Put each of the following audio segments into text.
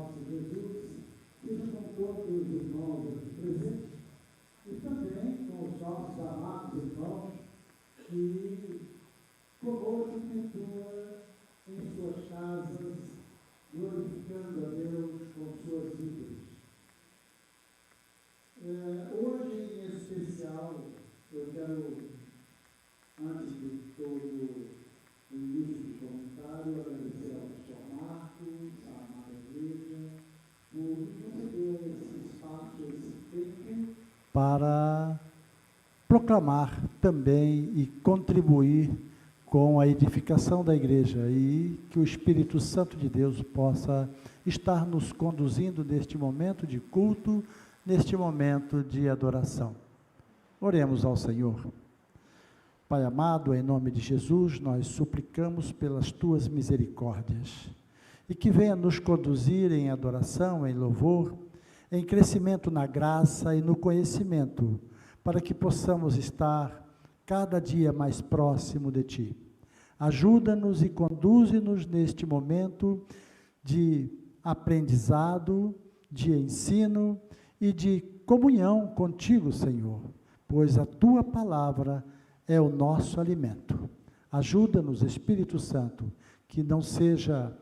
nosso Jesus seja com todos os irmãos aqui presentes e também com os nossos amados irmãos que conosco cultua em suas casas, glorificando a Deus com suas vidas. Hoje, em especial, eu quero, antes de todo o início do comentário, agradecer ao pastor Marcos, à amada igreja, por conceder esse espaço, esse tempo, para proclamar também e contribuir com a edificação da igreja e que o Espírito Santo de Deus possa estar nos conduzindo neste momento de culto, neste momento de adoração. Oremos ao Senhor. Pai amado, em nome de Jesus, nós suplicamos pelas tuas misericórdias e que venha nos conduzir em adoração, em louvor, em crescimento na graça e no conhecimento, para que possamos estar cada dia mais próximo de ti. Ajuda-nos e conduze-nos neste momento de aprendizado, de ensino e de comunhão contigo, Senhor, pois a tua palavra é o nosso alimento. Ajuda-nos, Espírito Santo, que não seja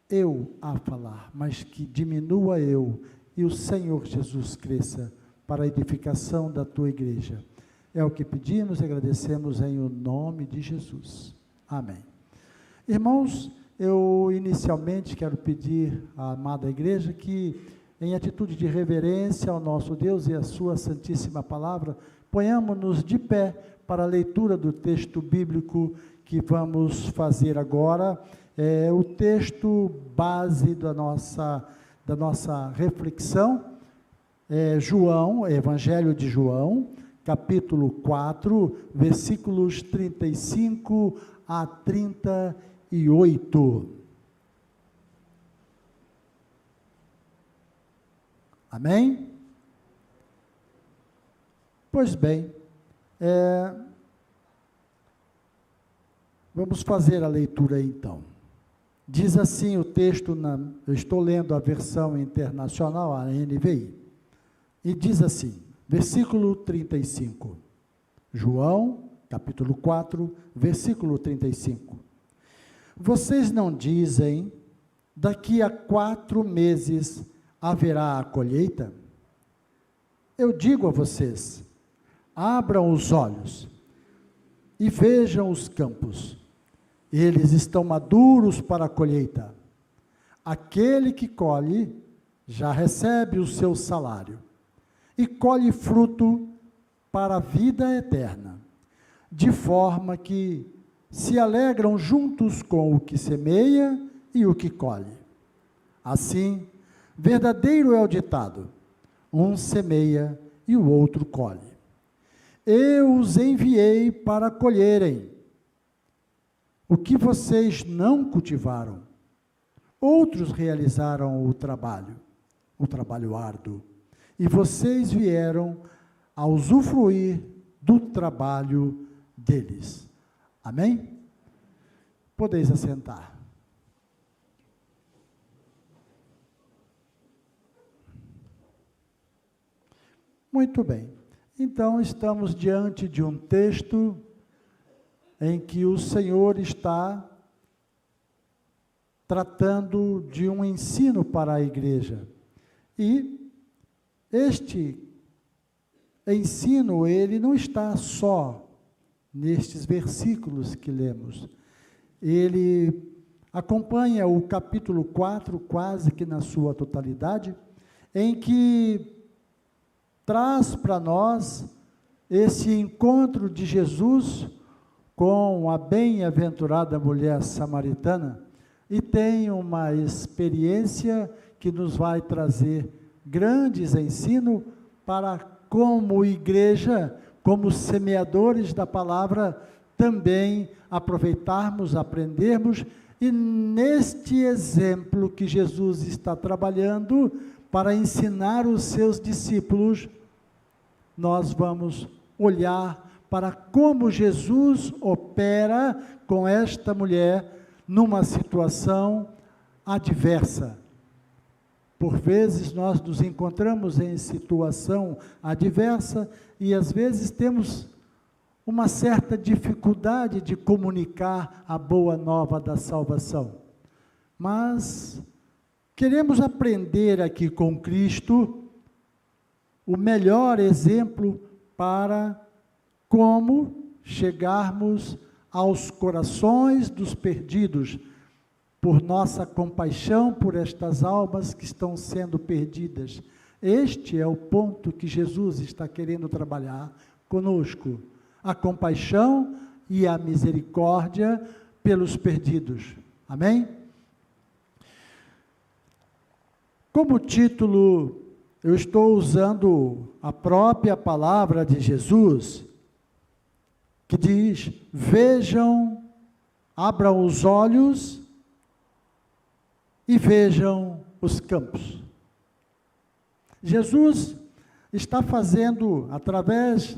eu a falar, mas que diminua eu e o Senhor Jesus cresça para a edificação da tua igreja. É o que pedimos e agradecemos em o nome de Jesus. Amém. Irmãos, eu inicialmente quero pedir à amada igreja que, em atitude de reverência ao nosso Deus e à sua santíssima palavra, ponhamos-nos de pé para a leitura do texto bíblico que vamos fazer agora. É o texto base da nossa reflexão, João, Evangelho de João, capítulo 4, versículos 35 a 38. Amém? Pois bem, vamos fazer a leitura então. Diz assim o texto, eu estou lendo a versão internacional, a NVI, e diz assim, versículo 35, João, capítulo 4, versículo 35. Vocês não dizem, daqui a 4 meses haverá a colheita? Eu digo a vocês, abram os olhos e vejam os campos, eles estão maduros para a colheita. Aquele que colhe já recebe o seu salário e colhe fruto para a vida eterna, de forma que se alegram juntos com o que semeia e o que colhe. Assim, verdadeiro é o ditado, um semeia e o outro colhe. Eu os enviei para colherem o que vocês não cultivaram. Outros realizaram o trabalho árduo, e vocês vieram a usufruir do trabalho deles. Amém? Podeis assentar. Muito bem. Então, estamos diante de um texto em que o Senhor está tratando de um ensino para a igreja. E este ensino, ele não está só nestes versículos que lemos. Ele acompanha o capítulo 4, quase que na sua totalidade, em que traz para nós esse encontro de Jesus com a bem-aventurada mulher samaritana, e tem uma experiência que nos vai trazer grandes ensinos para, como igreja, como semeadores da palavra, também aproveitarmos, aprendermos, e neste exemplo que Jesus está trabalhando para ensinar os seus discípulos, nós vamos olhar para como Jesus opera com esta mulher numa situação adversa, Por vezes nós nos encontramos em situação adversa e às vezes temos uma certa dificuldade de comunicar a boa nova da salvação. Mas queremos aprender aqui com Cristo o melhor exemplo para como chegarmos aos corações dos perdidos, por nossa compaixão por estas almas que estão sendo perdidas. Este é o ponto que Jesus está querendo trabalhar conosco, a compaixão e a misericórdia pelos perdidos. Amém? Como título, eu estou usando a própria palavra de Jesus, que diz: vejam, abram os olhos e vejam os campos. Jesus está fazendo, através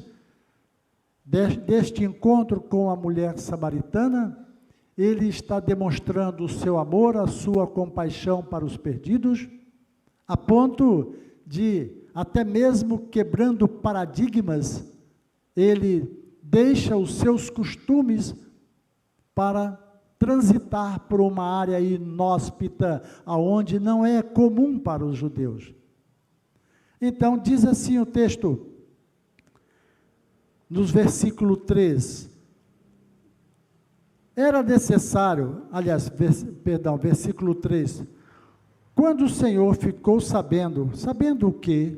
deste encontro com a mulher samaritana, ele está demonstrando o seu amor, a sua compaixão para os perdidos, a ponto de, até mesmo quebrando paradigmas, ele deixa os seus costumes para transitar por uma área inóspita, aonde não é comum para os judeus. Então, diz assim o texto, nos versículo 3, era necessário, versículo 3, quando o Senhor ficou sabendo o quê?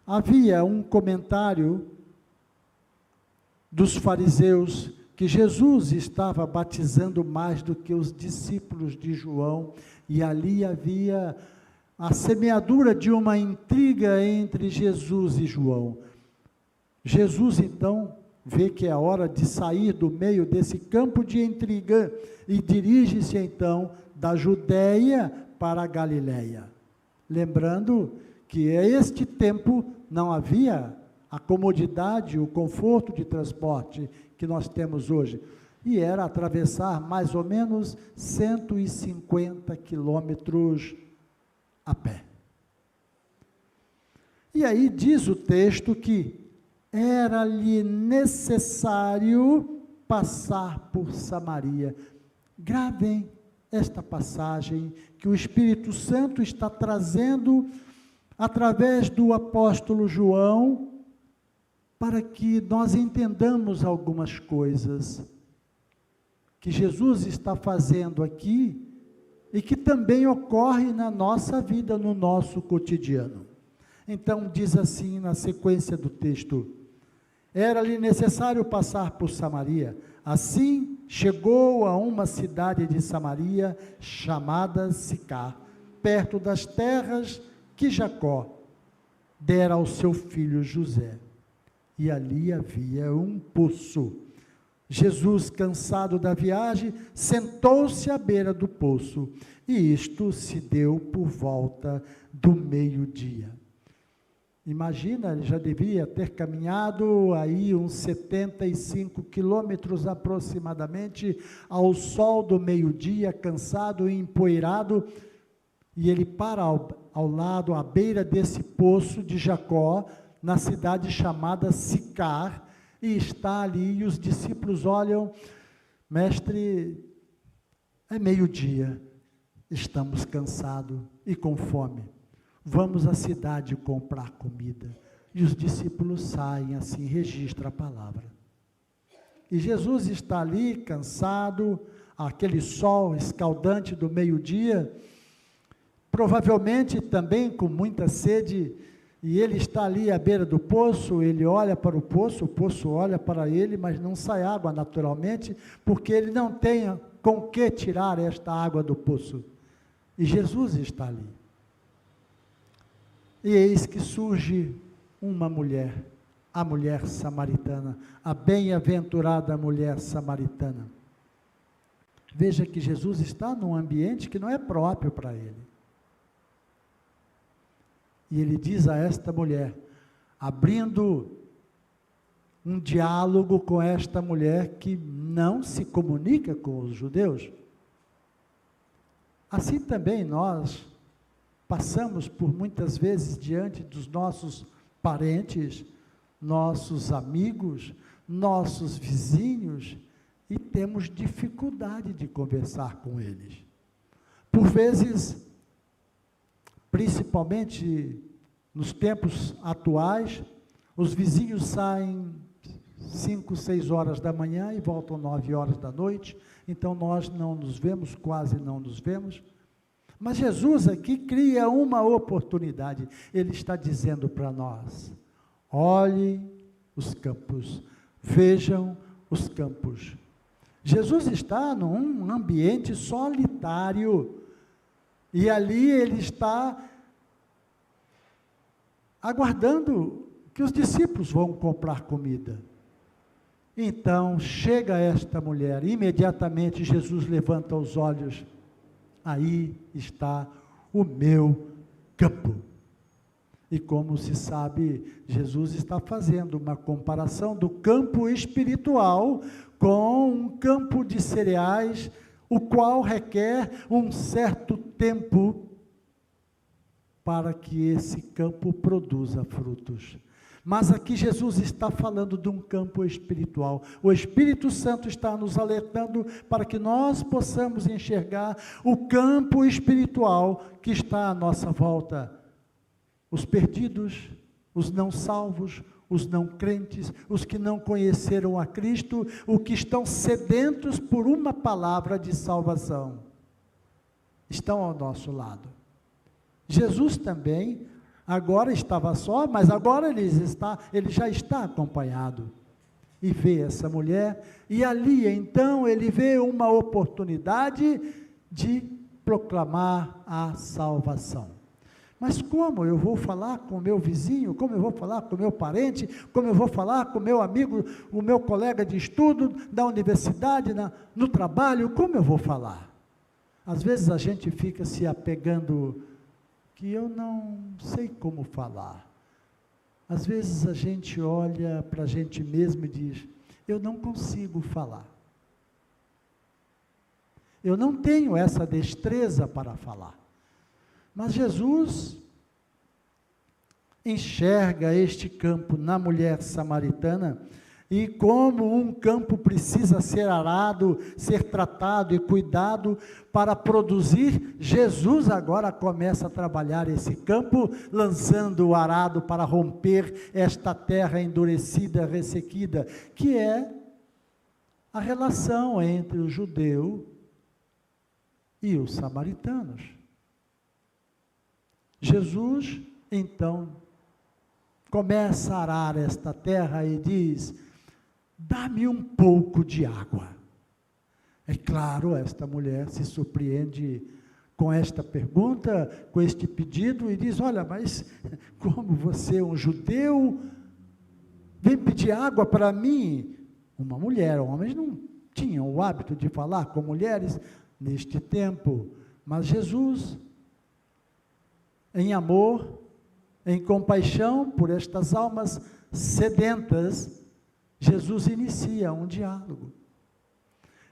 Havia um comentário dos fariseus que Jesus estava batizando mais do que os discípulos de João, e ali havia a semeadura de uma intriga entre Jesus e João. Jesus, então, vê que é a hora de sair do meio desse campo de intriga, e dirige-se, então, da Judéia para a Galiléia. Lembrando que a este tempo não havia a comodidade, o conforto de transporte que nós temos hoje, e era atravessar mais ou menos 150 quilômetros a pé. E aí diz o texto que era-lhe necessário passar por Samaria. Gravem esta passagem que o Espírito Santo está trazendo através do apóstolo João, para que nós entendamos algumas coisas que Jesus está fazendo aqui e que também ocorre na nossa vida, no nosso cotidiano. Então, diz assim na sequência do texto: era-lhe necessário passar por Samaria. Assim, chegou a uma cidade de Samaria, chamada Sicar, perto das terras que Jacó dera ao seu filho José. E ali havia um poço. Jesus, cansado da viagem, sentou-se à beira do poço, e isto se deu por volta do meio-dia. Imagina, ele já devia ter caminhado aí uns 75 quilômetros aproximadamente, ao sol do meio-dia, cansado e empoeirado, e ele para ao lado, à beira desse poço de Jacó, na cidade chamada Sicar, e está ali, e os discípulos olham: mestre, é meio-dia, estamos cansados e com fome, vamos à cidade comprar comida. E os discípulos saem, assim registra a palavra. E Jesus está ali, cansado, aquele sol escaldante do meio-dia, provavelmente também com muita sede, e ele está ali à beira do poço, ele olha para o poço olha para ele, mas não sai água naturalmente, porque ele não tem com que tirar esta água do poço. E Jesus está ali. E eis que surge uma mulher, a mulher samaritana, a bem-aventurada mulher samaritana. Veja que Jesus está num ambiente que não é próprio para ele. E ele diz a esta mulher, abrindo um diálogo com esta mulher que não se comunica com os judeus. Assim também nós passamos por muitas vezes diante dos nossos parentes, nossos amigos, nossos vizinhos, e temos dificuldade de conversar com eles. Por vezes, principalmente nos tempos atuais, os vizinhos saem 5, 6 horas da manhã e voltam 9 horas da noite, então nós não nos vemos, quase não nos vemos. Mas Jesus aqui cria uma oportunidade. Ele está dizendo para nós: olhem os campos, vejam os campos. Jesus está num ambiente solitário, e ali ele está aguardando que os discípulos vão comprar comida. Então, chega esta mulher, imediatamente Jesus levanta os olhos, aí está o meu campo. E como se sabe, Jesus está fazendo uma comparação do campo espiritual com um campo de cereais, o qual requer um certo tempo para que esse campo produza frutos. Mas aqui Jesus está falando de um campo espiritual. O Espírito Santo está nos alertando para que nós possamos enxergar o campo espiritual que está à nossa volta. Os perdidos, os não salvos, os não crentes, os que não conheceram a Cristo, os que estão sedentos por uma palavra de salvação, estão ao nosso lado. Jesus também agora estava só, mas agora ele já está acompanhado. E vê essa mulher, e ali então ele vê uma oportunidade de proclamar a salvação. Mas como eu vou falar com o meu vizinho, como eu vou falar com o meu parente, como eu vou falar com o meu amigo, o meu colega de estudo, da universidade, no trabalho, como eu vou falar? Às vezes a gente fica se apegando que eu não sei como falar. Às vezes a gente olha para a gente mesmo e diz: eu não consigo falar. Eu não tenho essa destreza para falar. Mas Jesus enxerga este campo na mulher samaritana, e como um campo precisa ser arado, ser tratado e cuidado para produzir, Jesus agora começa a trabalhar esse campo, lançando o arado para romper esta terra endurecida, ressequida, que é a relação entre o judeu e os samaritanos. Jesus, então, começa a arar esta terra e diz: dá-me um pouco de água. É claro, esta mulher se surpreende com esta pergunta, com este pedido, e diz: olha, mas como você é um judeu, vem pedir água para mim? Uma mulher, homens não tinham o hábito de falar com mulheres neste tempo, mas Jesus, em amor, em compaixão por estas almas sedentas, Jesus inicia um diálogo.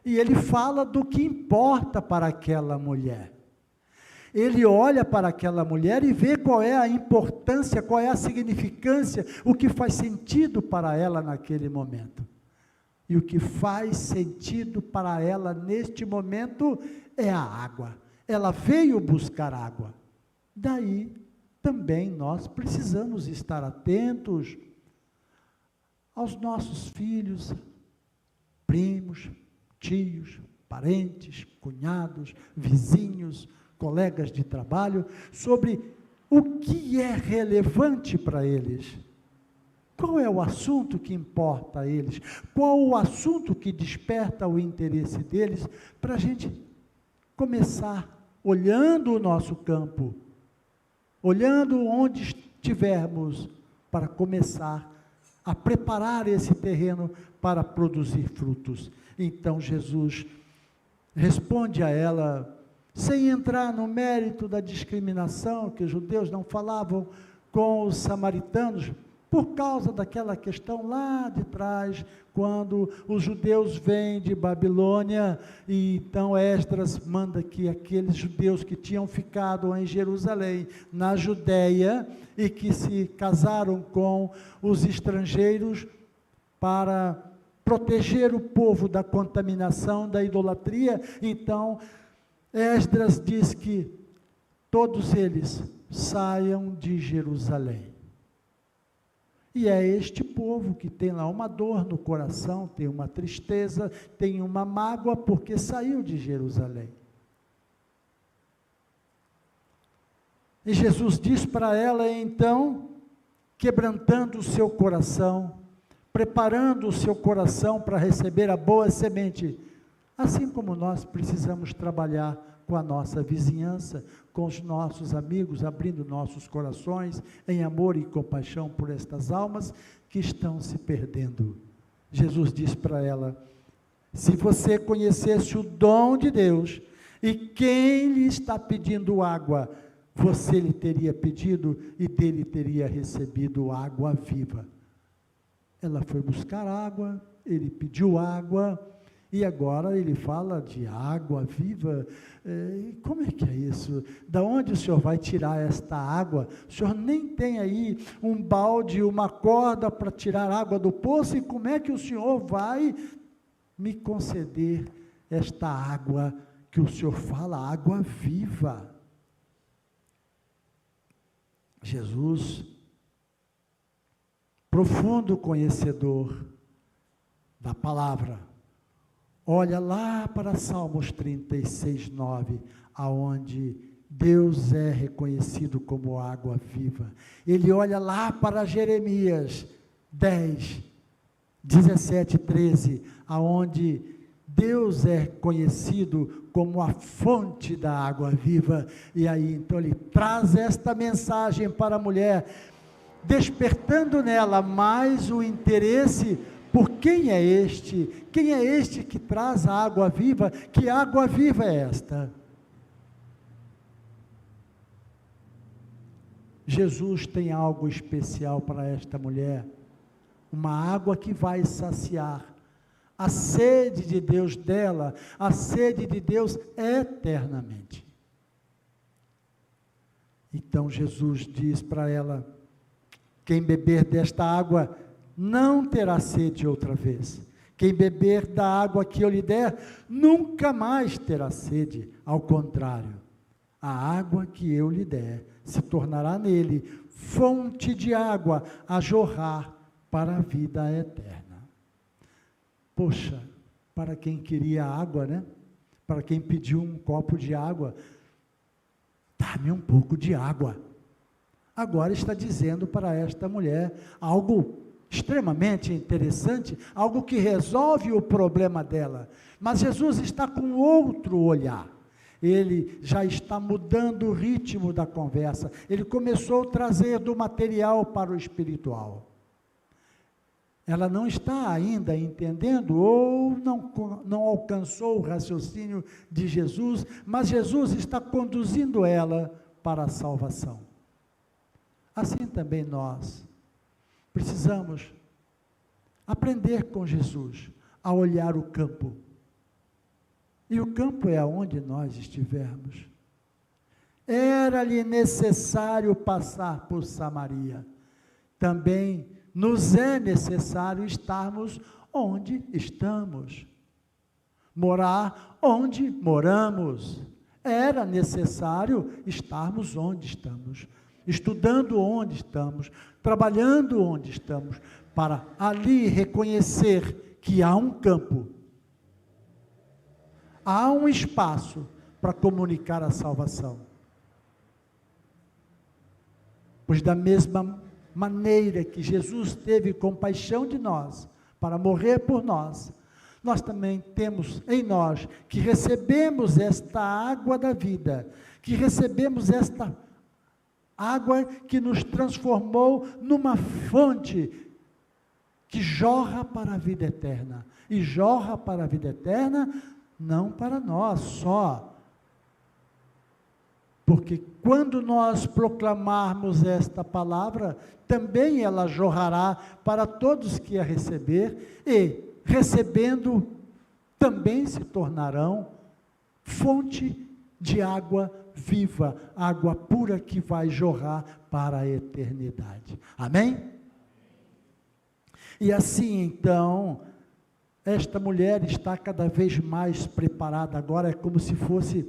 E ele fala do que importa para aquela mulher. Ele olha para aquela mulher e vê qual é a importância, qual é a significância, o que faz sentido para ela naquele momento. E o que faz sentido para ela neste momento é a água. Ela veio buscar água. Daí, também nós precisamos estar atentos aos nossos filhos, primos, tios, parentes, cunhados, vizinhos, colegas de trabalho, sobre o que é relevante para eles. Qual é o assunto que importa a eles? Qual o assunto que desperta o interesse deles, para a gente começar olhando o nosso campo, olhando onde estivermos, para começar a preparar esse terreno para produzir frutos. Então Jesus responde a ela, sem entrar no mérito da discriminação, que os judeus não falavam com os samaritanos, por causa daquela questão lá de trás, quando os judeus vêm de Babilônia, e então Esdras manda que aqueles judeus que tinham ficado em Jerusalém, na Judéia, e que se casaram com os estrangeiros para proteger o povo da contaminação, da idolatria, então Esdras diz que todos eles saiam de Jerusalém. E é este povo que tem lá uma dor no coração, tem uma tristeza, tem uma mágoa, porque saiu de Jerusalém. E Jesus diz para ela, então, quebrantando o seu coração, preparando o seu coração para receber a boa semente, assim como nós precisamos trabalhar com a nossa vizinhança, com os nossos amigos, abrindo nossos corações em amor e compaixão por estas almas que estão se perdendo. Jesus diz para ela, se você conhecesse o dom de Deus, e quem lhe está pedindo água, você lhe teria pedido e dele teria recebido água viva. Ela foi buscar água, ele pediu água, e agora ele fala de água viva. Como é que é isso? Da onde o senhor vai tirar esta água? O senhor nem tem aí um balde, uma corda para tirar água do poço, e como é que o senhor vai me conceder esta água que o senhor fala, água viva? Jesus, profundo conhecedor da palavra, olha lá para Salmos 36, 9, aonde Deus é reconhecido como água viva. Ele olha lá para Jeremias 10, 17, 13, aonde Deus é conhecido como a fonte da água viva. E aí, então, ele traz esta mensagem para a mulher, despertando nela mais o interesse por quem é este que traz a água viva, que água viva é esta? Jesus tem algo especial para esta mulher, uma água que vai saciar a sede de Deus dela, a sede de Deus eternamente. Então Jesus diz para ela, quem beber desta água não terá sede outra vez. Quem beber da água que eu lhe der, nunca mais terá sede. Ao contrário, a água que eu lhe der se tornará nele fonte de água a jorrar para a vida eterna. Poxa, para quem queria água, né? Para quem pediu um copo de água, dá-me um pouco de água. Agora está dizendo para esta mulher algo extremamente interessante, algo que resolve o problema dela. Mas Jesus está com outro olhar. Ele já está mudando o ritmo da conversa. Ele começou a trazer do material para o espiritual. Ela não está ainda entendendo ou não alcançou o raciocínio de Jesus, mas Jesus está conduzindo ela para a salvação. Assim também nós precisamos aprender com Jesus a olhar o campo. E o campo é aonde nós estivermos. Era-lhe necessário passar por Samaria. Também nos é necessário estarmos onde estamos. Morar onde moramos. Era necessário estarmos onde estamos. Estudando onde estamos, trabalhando onde estamos, para ali reconhecer que há um campo, há um espaço para comunicar a salvação. Pois da mesma maneira que Jesus teve compaixão de nós, para morrer por nós, nós também temos em nós, que recebemos esta água da vida, que recebemos esta água que nos transformou numa fonte que jorra para a vida eterna. E jorra para a vida eterna não para nós só, Porque quando nós proclamarmos esta palavra, também ela jorrará para todos que a receber, e recebendo, também se tornarão fonte de água viva, água pura que vai jorrar para a eternidade. Amém? E assim, então, esta mulher está cada vez mais preparada. Agora é como se fosse,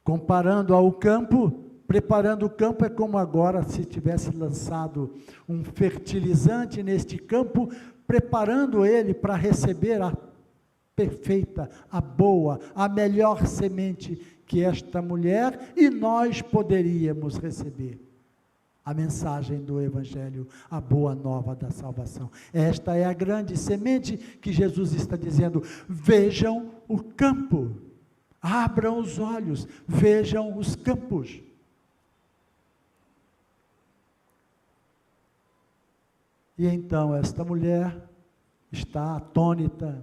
comparando ao campo, preparando o campo é como agora se tivesse lançado um fertilizante neste campo, preparando ele para receber a perfeita, a boa, a melhor semente que esta mulher e nós poderíamos receber. A mensagem do Evangelho, a boa nova da salvação. Esta é a grande semente que Jesus está dizendo: vejam o campo, abram os olhos, vejam os campos. E então esta mulher está atônita,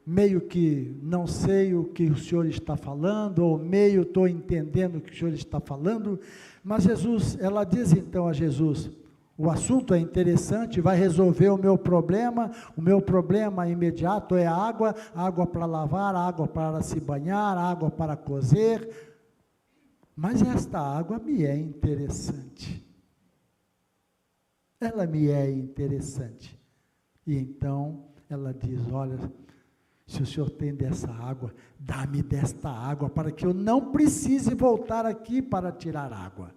meio que não sei o que o Senhor está falando, ou meio estou entendendo o que o Senhor está falando, mas Jesus, ela diz então a Jesus: o assunto é interessante, vai resolver o meu problema imediato é água para lavar, água para se banhar, água para cozer, mas esta água me é interessante, ela me é interessante. E então ela diz: olha, se o Senhor tem dessa água, dá-me desta água, para que eu não precise voltar aqui para tirar água.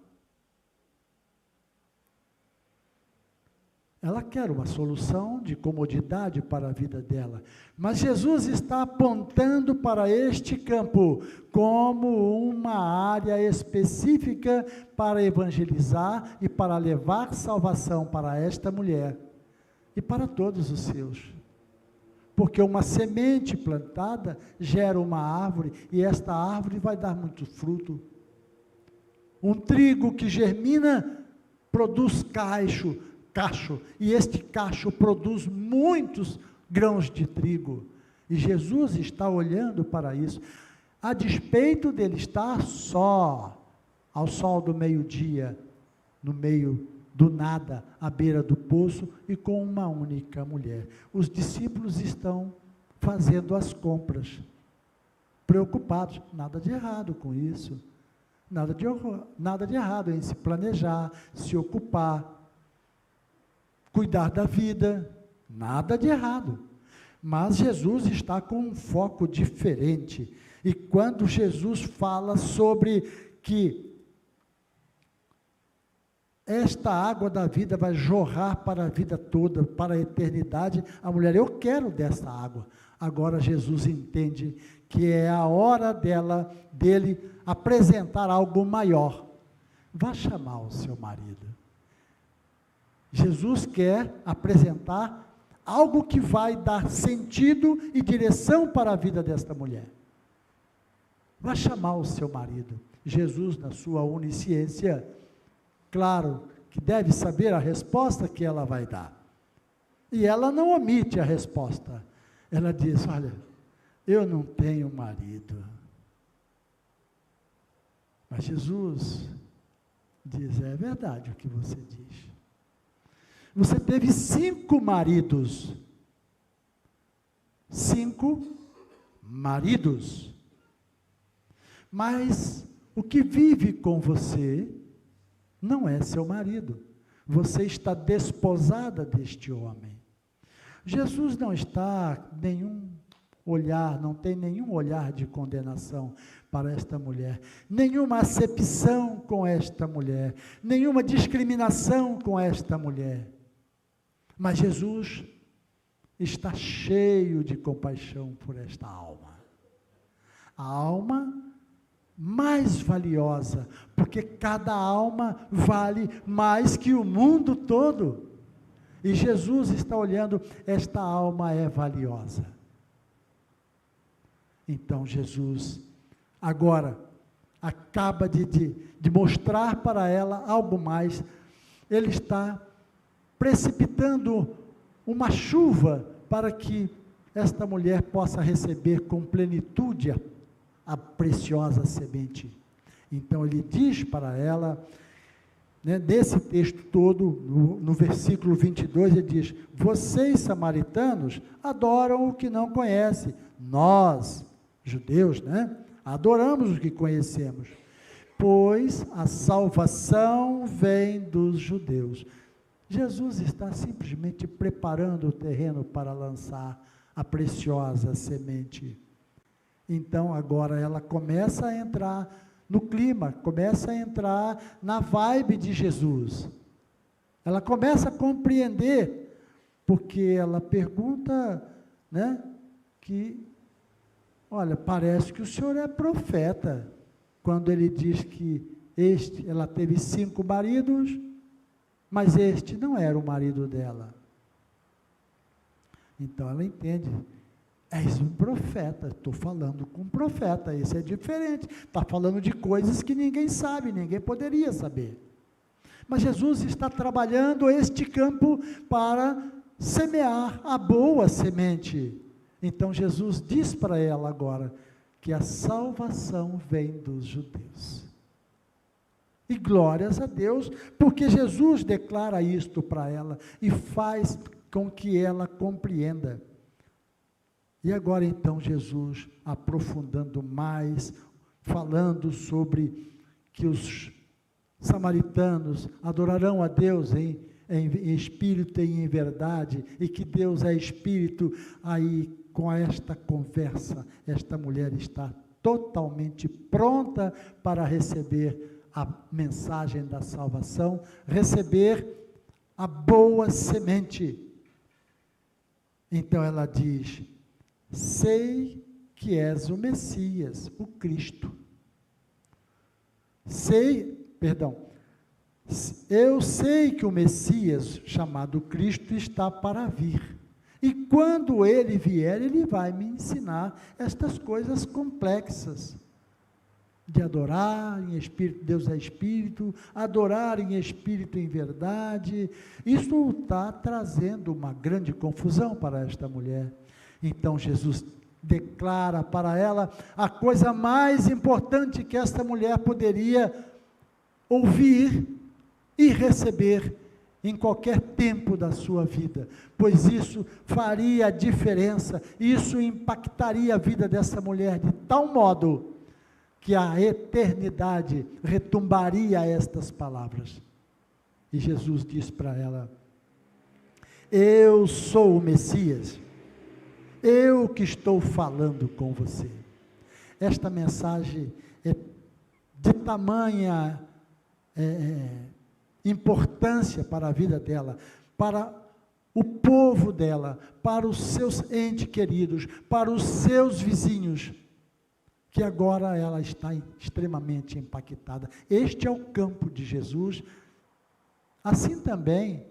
Ela quer uma solução de comodidade para a vida dela, mas Jesus está apontando para este campo como uma área específica para evangelizar e para levar salvação para esta mulher e para todos os seus. Porque uma semente plantada gera uma árvore, e esta árvore vai dar muito fruto. Um trigo que germina produz cacho, e este cacho produz muitos grãos de trigo. E Jesus está olhando para isso, a despeito dele estar só, ao sol do meio-dia, no meio do nada, à beira do poço, e com uma única mulher. Os discípulos estão fazendo as compras, preocupados. Nada de errado com isso, nada de errado em se planejar, se ocupar, cuidar da vida, nada de errado. Mas Jesus está com um foco diferente, e quando Jesus fala sobre que esta água da vida vai jorrar para a vida toda, para a eternidade, a mulher: eu quero dessa água. Agora Jesus entende que é a hora dele apresentar algo maior. Vá chamar o seu marido. Jesus quer apresentar algo que vai dar sentido e direção para a vida desta mulher. Vá chamar o seu marido. Jesus, na sua onisciência, claro que deve saber a resposta que ela vai dar. E ela não omite a resposta. Ela diz: olha, eu não tenho marido. Mas Jesus diz: é verdade o que você diz. Você teve 5 maridos. 5 maridos. Mas o que vive com você não é seu marido. Você está desposada deste homem. Jesus não tem nenhum olhar de condenação para esta mulher, nenhuma acepção com esta mulher, nenhuma discriminação com esta mulher. Mas Jesus está cheio de compaixão por esta alma. A alma mais valiosa, porque cada alma vale mais que o mundo todo. E Jesus está olhando: esta alma é valiosa. Então Jesus agora acaba de mostrar para ela algo mais. Ele está precipitando uma chuva para que esta mulher possa receber com plenitude a preciosa semente. Então ele diz para ela, nesse texto todo, no versículo 22, ele diz: vocês samaritanos adoram o que não conhecem, nós, judeus, adoramos o que conhecemos, pois a salvação vem dos judeus. Jesus está simplesmente preparando o terreno para lançar a preciosa semente. Então agora ela começa a entrar no clima, começa a entrar na vibe de Jesus. Ela começa a compreender, porque ela pergunta, que, olha, parece que o senhor é profeta, quando ele diz que ela teve 5 maridos, mas este não era o marido dela. Então ela entende. És um profeta, estou falando com um profeta, esse é diferente, está falando de coisas que ninguém sabe, ninguém poderia saber. Mas Jesus está trabalhando este campo para semear a boa semente. Então Jesus diz para ela agora que a salvação vem dos judeus. E glórias a Deus, porque Jesus declara isto para ela e faz com que ela compreenda. E agora então Jesus, aprofundando mais, falando sobre que os samaritanos adorarão a Deus em espírito e em verdade, e que Deus é espírito. Aí com esta conversa, esta mulher está totalmente pronta para receber a mensagem da salvação, receber a boa semente. Então ela diz: sei que és o Messias, o Cristo. Eu sei que o Messias, chamado Cristo, está para vir. E quando ele vier, ele vai me ensinar estas coisas complexas. De adorar em espírito, Deus é espírito, adorar em espírito e em verdade. Isso está trazendo uma grande confusão para esta mulher. Então Jesus declara para ela a coisa mais importante que esta mulher poderia ouvir e receber em qualquer tempo da sua vida, pois isso faria a diferença, isso impactaria a vida dessa mulher de tal modo que a eternidade retumbaria estas palavras. E Jesus diz para ela: eu sou o Messias, eu que estou falando com você. Esta mensagem é de tamanha importância para a vida dela, para o povo dela, para os seus entes queridos, para os seus vizinhos, que agora ela está extremamente impactada. Este é o campo de Jesus. Assim também,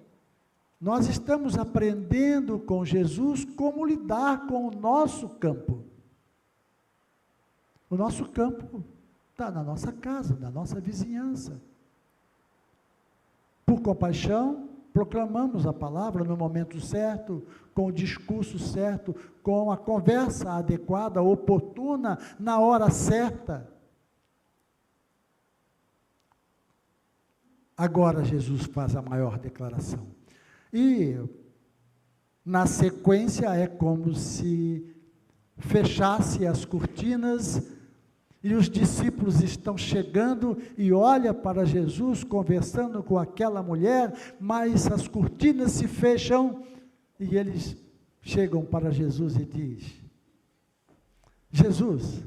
nós estamos aprendendo com Jesus como lidar com o nosso campo. O nosso campo está na nossa casa, na nossa vizinhança. Por compaixão, proclamamos a palavra no momento certo, com o discurso certo, com a conversa adequada, oportuna, na hora certa. Agora Jesus faz a maior declaração. E, na sequência, é como se fechasse as cortinas e os discípulos estão chegando e olha para Jesus conversando com aquela mulher, mas as cortinas se fecham e eles chegam para Jesus e diz: Jesus,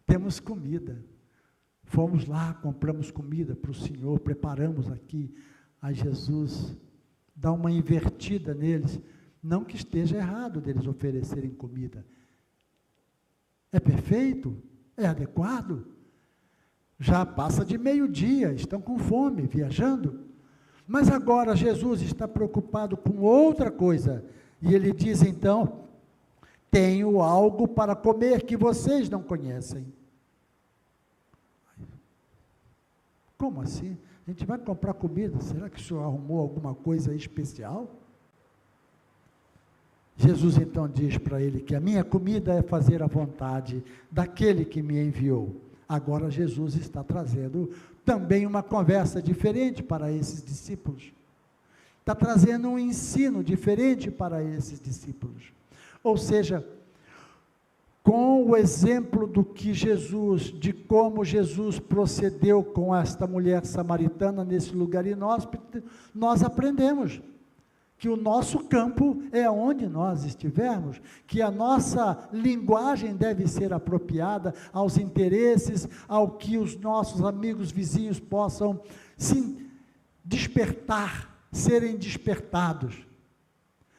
temos comida, fomos lá, compramos comida para o Senhor, preparamos aqui. Aí Jesus dá uma invertida neles, não que esteja errado deles oferecerem comida, é perfeito, é adequado, já passa de meio-dia, estão com fome, viajando, mas agora Jesus está preocupado com outra coisa, e ele diz então: tenho algo para comer que vocês não conhecem. Como assim? A gente vai comprar comida, será que o senhor arrumou alguma coisa especial? Jesus então diz para ele que a minha comida é fazer a vontade daquele que me enviou. Agora Jesus está trazendo também uma conversa diferente para esses discípulos. Está trazendo um ensino diferente para esses discípulos. Ou seja, com o exemplo do que Jesus, de como Jesus procedeu com esta mulher samaritana nesse lugar inóspito, nós aprendemos que o nosso campo é onde nós estivermos, que a nossa linguagem deve ser apropriada aos interesses, ao que os nossos amigos vizinhos possam se despertar, serem despertados.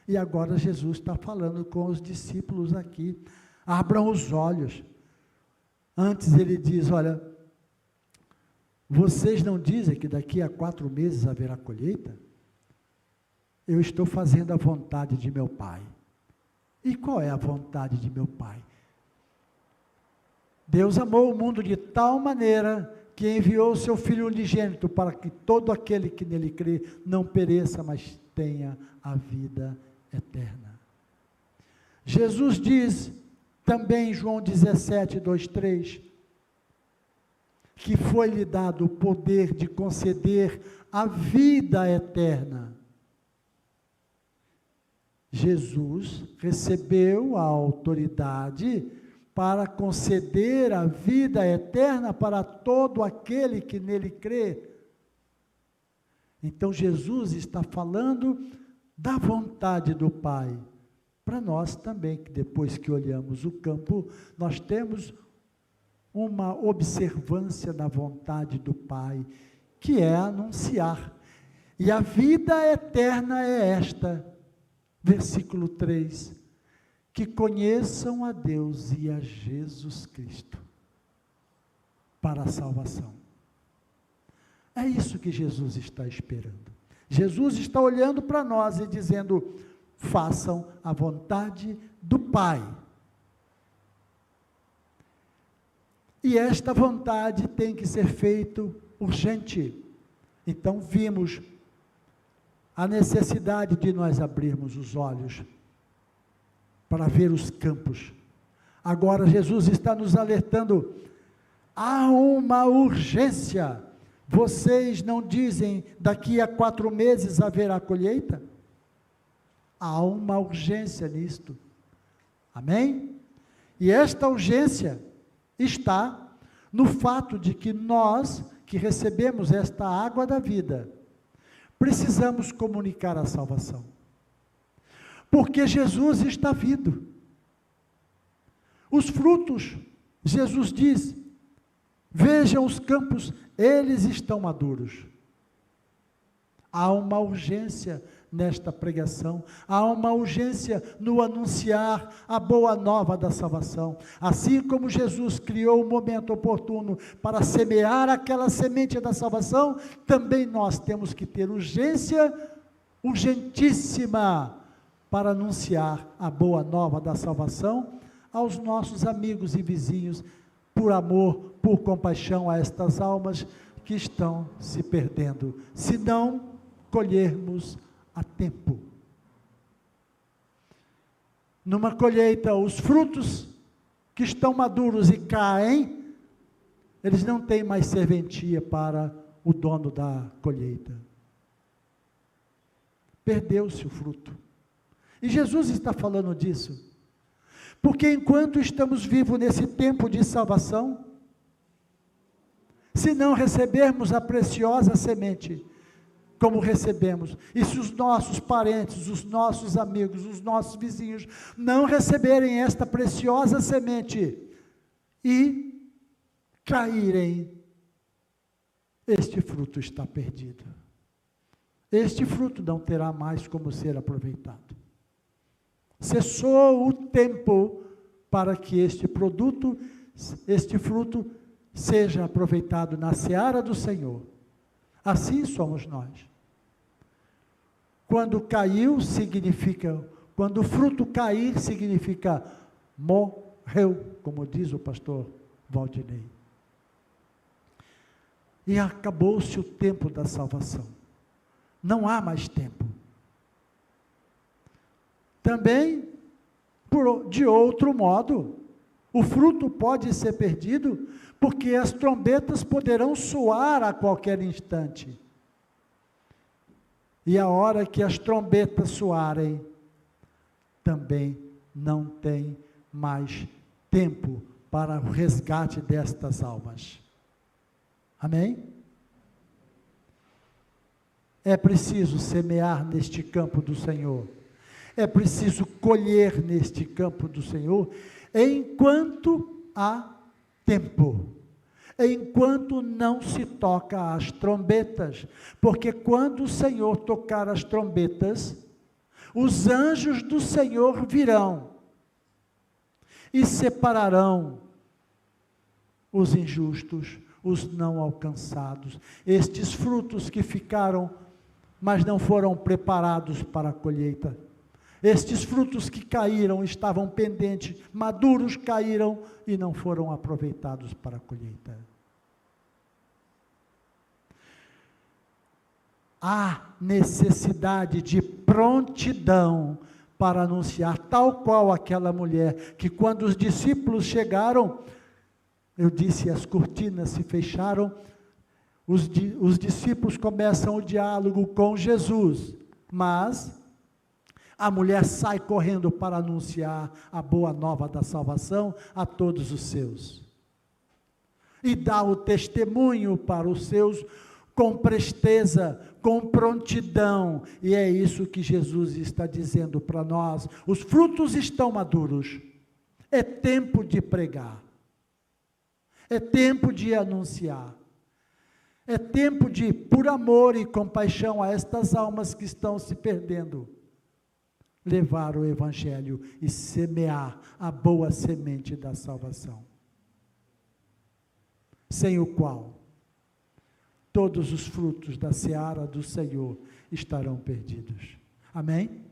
E agora Jesus está falando com os discípulos aqui, abram os olhos. Antes ele diz, olha, vocês não dizem que daqui a 4 meses haverá colheita? Eu estou fazendo a vontade de meu Pai. E qual é a vontade de meu Pai? Deus amou o mundo de tal maneira que enviou o seu Filho unigênito para que todo aquele que nele crê não pereça, mas tenha a vida eterna. Jesus diz também em João 17, 2, 3, que foi-lhe dado o poder de conceder a vida eterna. Jesus recebeu a autoridade para conceder a vida eterna para todo aquele que nele crê. Então Jesus está falando da vontade do Pai. Para nós também, que depois que olhamos o campo, nós temos uma observância da vontade do Pai, que é anunciar. E a vida eterna é esta, versículo 3, que conheçam a Deus e a Jesus Cristo para a salvação. É isso que Jesus está esperando. Jesus está olhando para nós e dizendo, façam a vontade do Pai. E esta vontade tem que ser feita urgente. Então vimos a necessidade de nós abrirmos os olhos para ver os campos. Agora Jesus está nos alertando, há uma urgência. Vocês não dizem, daqui a 4 meses haverá colheita? Há uma urgência nisto. Amém? E esta urgência está no fato de que nós, que recebemos esta água da vida, precisamos comunicar a salvação. Porque Jesus está vindo. Os frutos, Jesus diz, vejam os campos, eles estão maduros. Há uma urgência nesta pregação, há uma urgência no anunciar a boa nova da salvação. Assim como Jesus criou o momento oportuno para semear aquela semente da salvação, também nós temos que ter urgência, urgentíssima, para anunciar a boa nova da salvação aos nossos amigos e vizinhos, por amor, por compaixão a estas almas que estão se perdendo, se não colhermos a tempo. Numa colheita, os frutos que estão maduros e caem, eles não têm mais serventia para o dono da colheita. Perdeu-se o fruto. E Jesus está falando disso. Porque enquanto estamos vivos nesse tempo de salvação, se não recebermos a preciosa semente, como recebemos, e se os nossos parentes, os nossos amigos, os nossos vizinhos, não receberem esta preciosa semente, e caírem, este fruto está perdido. Este fruto não terá mais como ser aproveitado. Cessou o tempo para que este produto, este fruto, seja aproveitado na seara do Senhor. Assim somos nós. Quando caiu, significa, quando o fruto cair, significa morreu, como diz o pastor Valdinei. E acabou-se o tempo da salvação. Não há mais tempo. Também, de outro modo, o fruto pode ser perdido, porque as trombetas poderão soar a qualquer instante. E a hora que as trombetas soarem, também não tem mais tempo para o resgate destas almas. Amém? É preciso semear neste campo do Senhor. É preciso colher neste campo do Senhor, enquanto há tempo. Enquanto não se toca as trombetas. Porque quando o Senhor tocar as trombetas, os anjos do Senhor virão e separarão os injustos, os não alcançados, estes frutos que ficaram, mas não foram preparados para a colheita. Estes frutos que caíram, estavam pendentes, maduros caíram e não foram aproveitados para a colheita. Há necessidade de prontidão para anunciar, tal qual aquela mulher, que quando os discípulos chegaram, eu disse, as cortinas se fecharam, os discípulos começam o diálogo com Jesus, mas a mulher sai correndo para anunciar a boa nova da salvação a todos os seus. E dá o testemunho para os seus com presteza, com prontidão. E é isso que Jesus está dizendo para nós. Os frutos estão maduros. É tempo de pregar. É tempo de anunciar. É tempo de, por amor e compaixão a estas almas que estão se perdendo, levar o Evangelho e semear a boa semente da salvação, sem o qual todos os frutos da seara do Senhor estarão perdidos. Amém?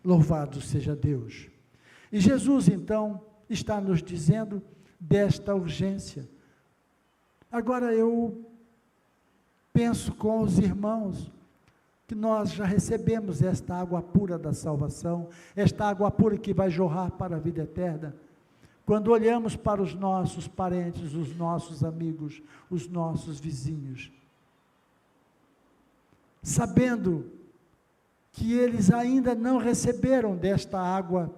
Louvado seja Deus. E Jesus, então, está nos dizendo desta urgência. Agora eu penso com os irmãos, que nós já recebemos esta água pura da salvação, esta água pura que vai jorrar para a vida eterna. Quando olhamos para os nossos parentes, os nossos amigos, os nossos vizinhos, sabendo que eles ainda não receberam desta água,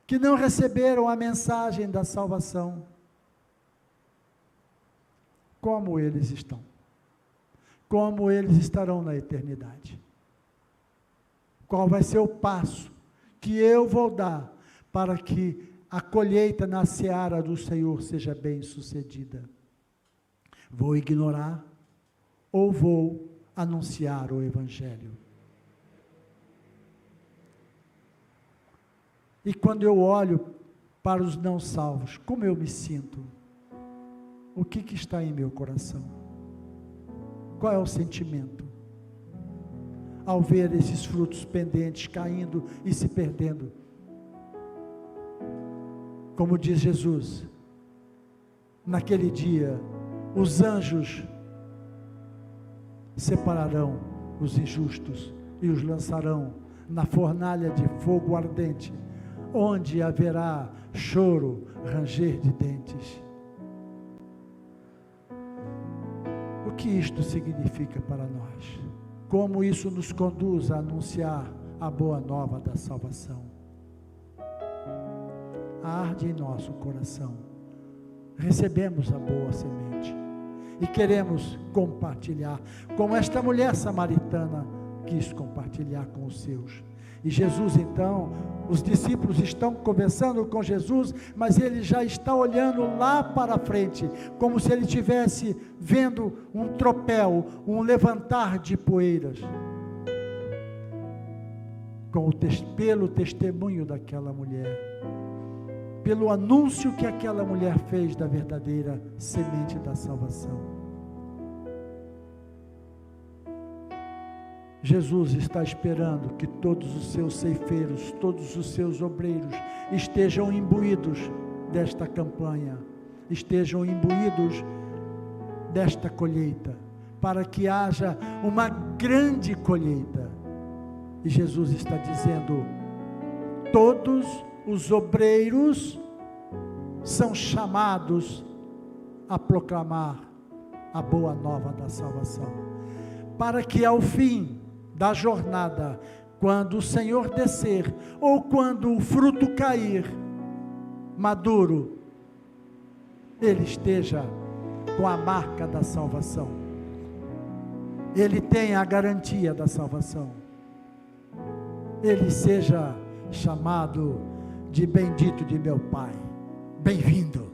que não receberam a mensagem da salvação, como eles estão? Como eles estarão na eternidade? Qual vai ser o passo que eu vou dar para que a colheita na seara do Senhor seja bem sucedida? Vou ignorar ou vou anunciar o Evangelho? E quando eu olho para os não salvos, como eu me sinto? O que está em meu coração? Qual é o sentimento? Ao ver esses frutos pendentes caindo e se perdendo. Como diz Jesus, naquele dia, os anjos separarão os injustos e os lançarão na fornalha de fogo ardente, onde haverá choro, ranger de dentes. O que isto significa para nós? Como isso nos conduz a anunciar a boa nova da salvação? Arde em nosso coração. Recebemos a boa semente e queremos compartilhar, como esta mulher samaritana quis compartilhar com os seus. E Jesus, então, os discípulos estão conversando com Jesus, mas ele já está olhando lá para frente, como se ele estivesse vendo um tropel, um levantar de poeiras, pelo testemunho daquela mulher, pelo anúncio que aquela mulher fez da verdadeira semente da salvação. Jesus está esperando que todos os seus ceifeiros, todos os seus obreiros estejam imbuídos desta campanha, estejam imbuídos desta colheita, para que haja uma grande colheita. E Jesus está dizendo, todos os obreiros são chamados a proclamar a boa nova da salvação, para que ao fim da jornada, quando o Senhor descer, ou quando o fruto cair, maduro, ele esteja com a marca da salvação, ele tenha a garantia da salvação, ele seja chamado de bendito de meu Pai, bem-vindo,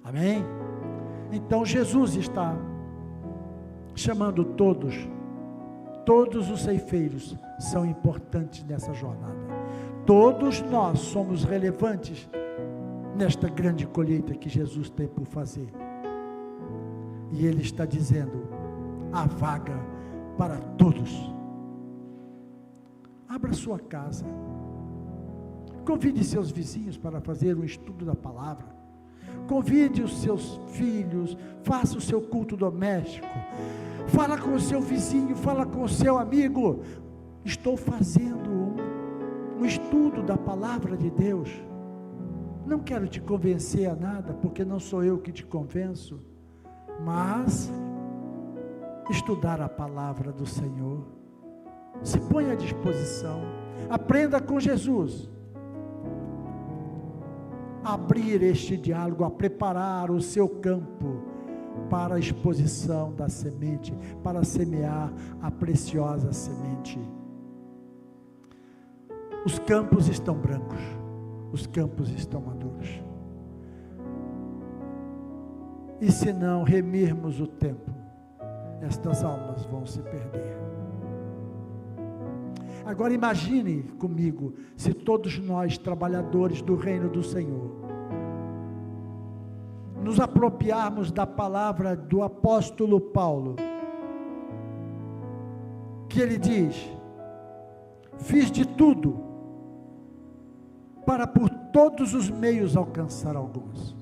amém? Então Jesus está chamando todos os ceifeiros são importantes nessa jornada, todos nós somos relevantes nesta grande colheita que Jesus tem por fazer, e Ele está dizendo, há vaga para todos. Abra sua casa, convide seus vizinhos para fazer um estudo da palavra, convide os seus filhos, faça o seu culto doméstico, fala com o seu vizinho, fala com o seu amigo, estou fazendo um estudo da palavra de Deus, não quero te convencer a nada, porque não sou eu que te convenço, mas estudar a palavra do Senhor, se põe à disposição, aprenda com Jesus, abrir este diálogo, a preparar o seu campo, para a exposição da semente, para semear a preciosa semente. Os campos estão brancos, os campos estão maduros, e se não remirmos o tempo, estas almas vão se perder. Agora imagine comigo, se todos nós, trabalhadores do reino do Senhor, nos apropriarmos da palavra do apóstolo Paulo, que ele diz, fiz de tudo, para por todos os meios alcançar alguns.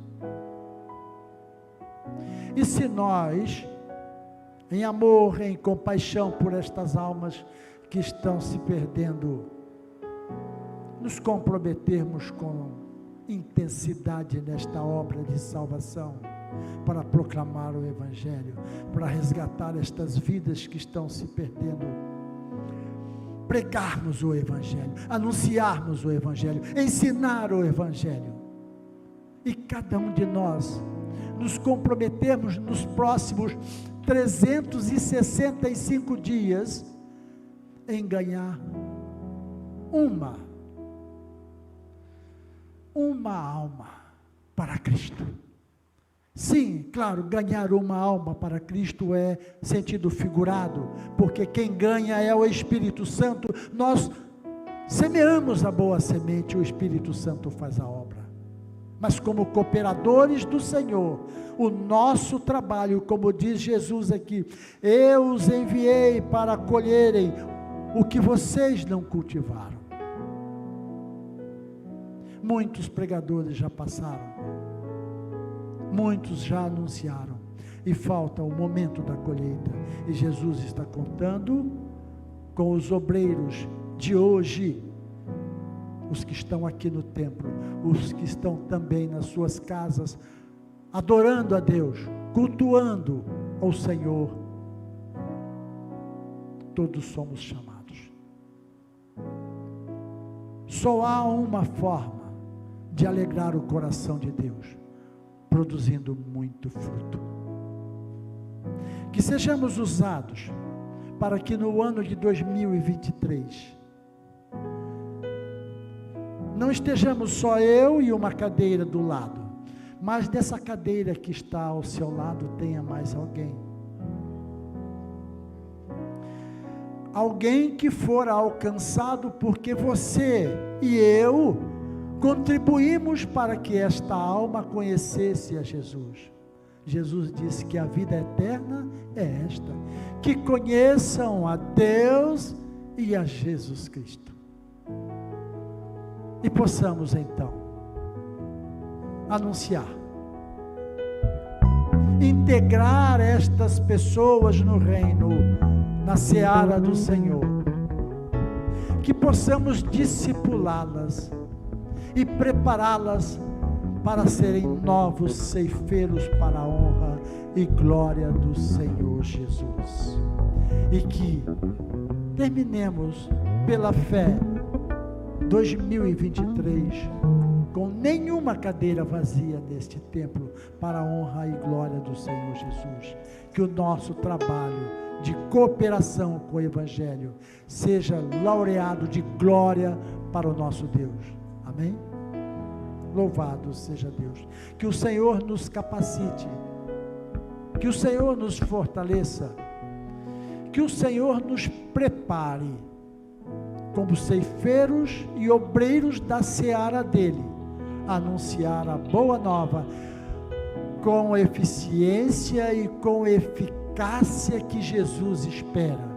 E se nós, em amor, em compaixão por estas almas que estão se perdendo, nos comprometermos com intensidade nesta obra de salvação, para proclamar o Evangelho, para resgatar estas vidas que estão se perdendo, pregarmos o Evangelho, anunciarmos o Evangelho, ensinar o Evangelho, e cada um de nós nos comprometermos nos próximos 365 dias em ganhar uma alma para Cristo. Sim, claro, ganhar uma alma para Cristo é sentido figurado, porque quem ganha é o Espírito Santo. Nós semeamos a boa semente, o Espírito Santo faz a obra, mas como cooperadores do Senhor, o nosso trabalho, como diz Jesus aqui, eu os enviei para colherem o que vocês não cultivaram. Muitos pregadores já passaram, muitos já anunciaram, e falta o momento da colheita, e Jesus está contando com os obreiros de hoje, os que estão aqui no templo, os que estão também nas suas casas, adorando a Deus, cultuando ao Senhor. Todos somos chamados. Só há uma forma de alegrar o coração de Deus, produzindo muito fruto. Que sejamos usados para que no ano de 2023 não estejamos só eu e uma cadeira do lado, mas dessa cadeira que está ao seu lado tenha mais alguém. Alguém que for alcançado porque você e eu contribuímos para que esta alma conhecesse a Jesus. Jesus disse que a vida eterna é esta, que conheçam a Deus e a Jesus Cristo. E possamos então anunciar, integrar estas pessoas no reino, na seara do Senhor, que possamos discipulá-las e prepará-las para serem novos ceifeiros para a honra e glória do Senhor Jesus. E que terminemos pela fé 2023 com nenhuma cadeira vazia neste templo, para a honra e glória do Senhor Jesus. Que o nosso trabalho de cooperação com o Evangelho seja laureado de glória para o nosso Deus. Amém? Louvado seja Deus. Que o Senhor nos capacite, que o Senhor nos fortaleça, que o Senhor nos prepare como ceifeiros e obreiros da seara dele, anunciar a boa nova com eficiência e com eficácia que Jesus espera.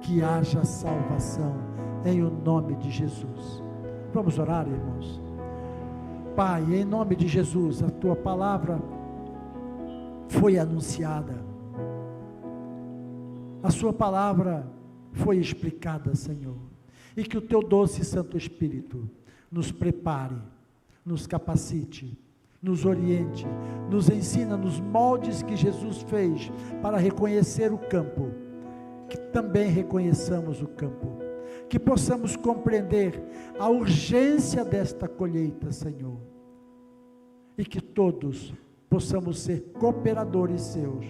Que haja salvação em o nome de Jesus. Vamos orar, irmãos. Pai, em nome de Jesus, a tua palavra foi anunciada, a sua palavra foi explicada, Senhor, e que o teu doce e Santo Espírito nos prepare, nos capacite, nos oriente, nos ensina nos moldes que Jesus fez para reconhecer o campo, que também reconheçamos o campo, que possamos compreender a urgência desta colheita, Senhor, e que todos possamos ser cooperadores seus,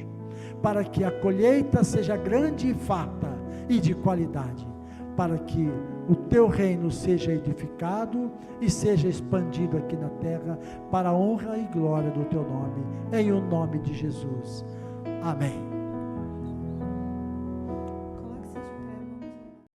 para que a colheita seja grande e farta e de qualidade, para que o teu reino seja edificado e seja expandido aqui na terra, para a honra e glória do teu nome, em o nome de Jesus. Amém.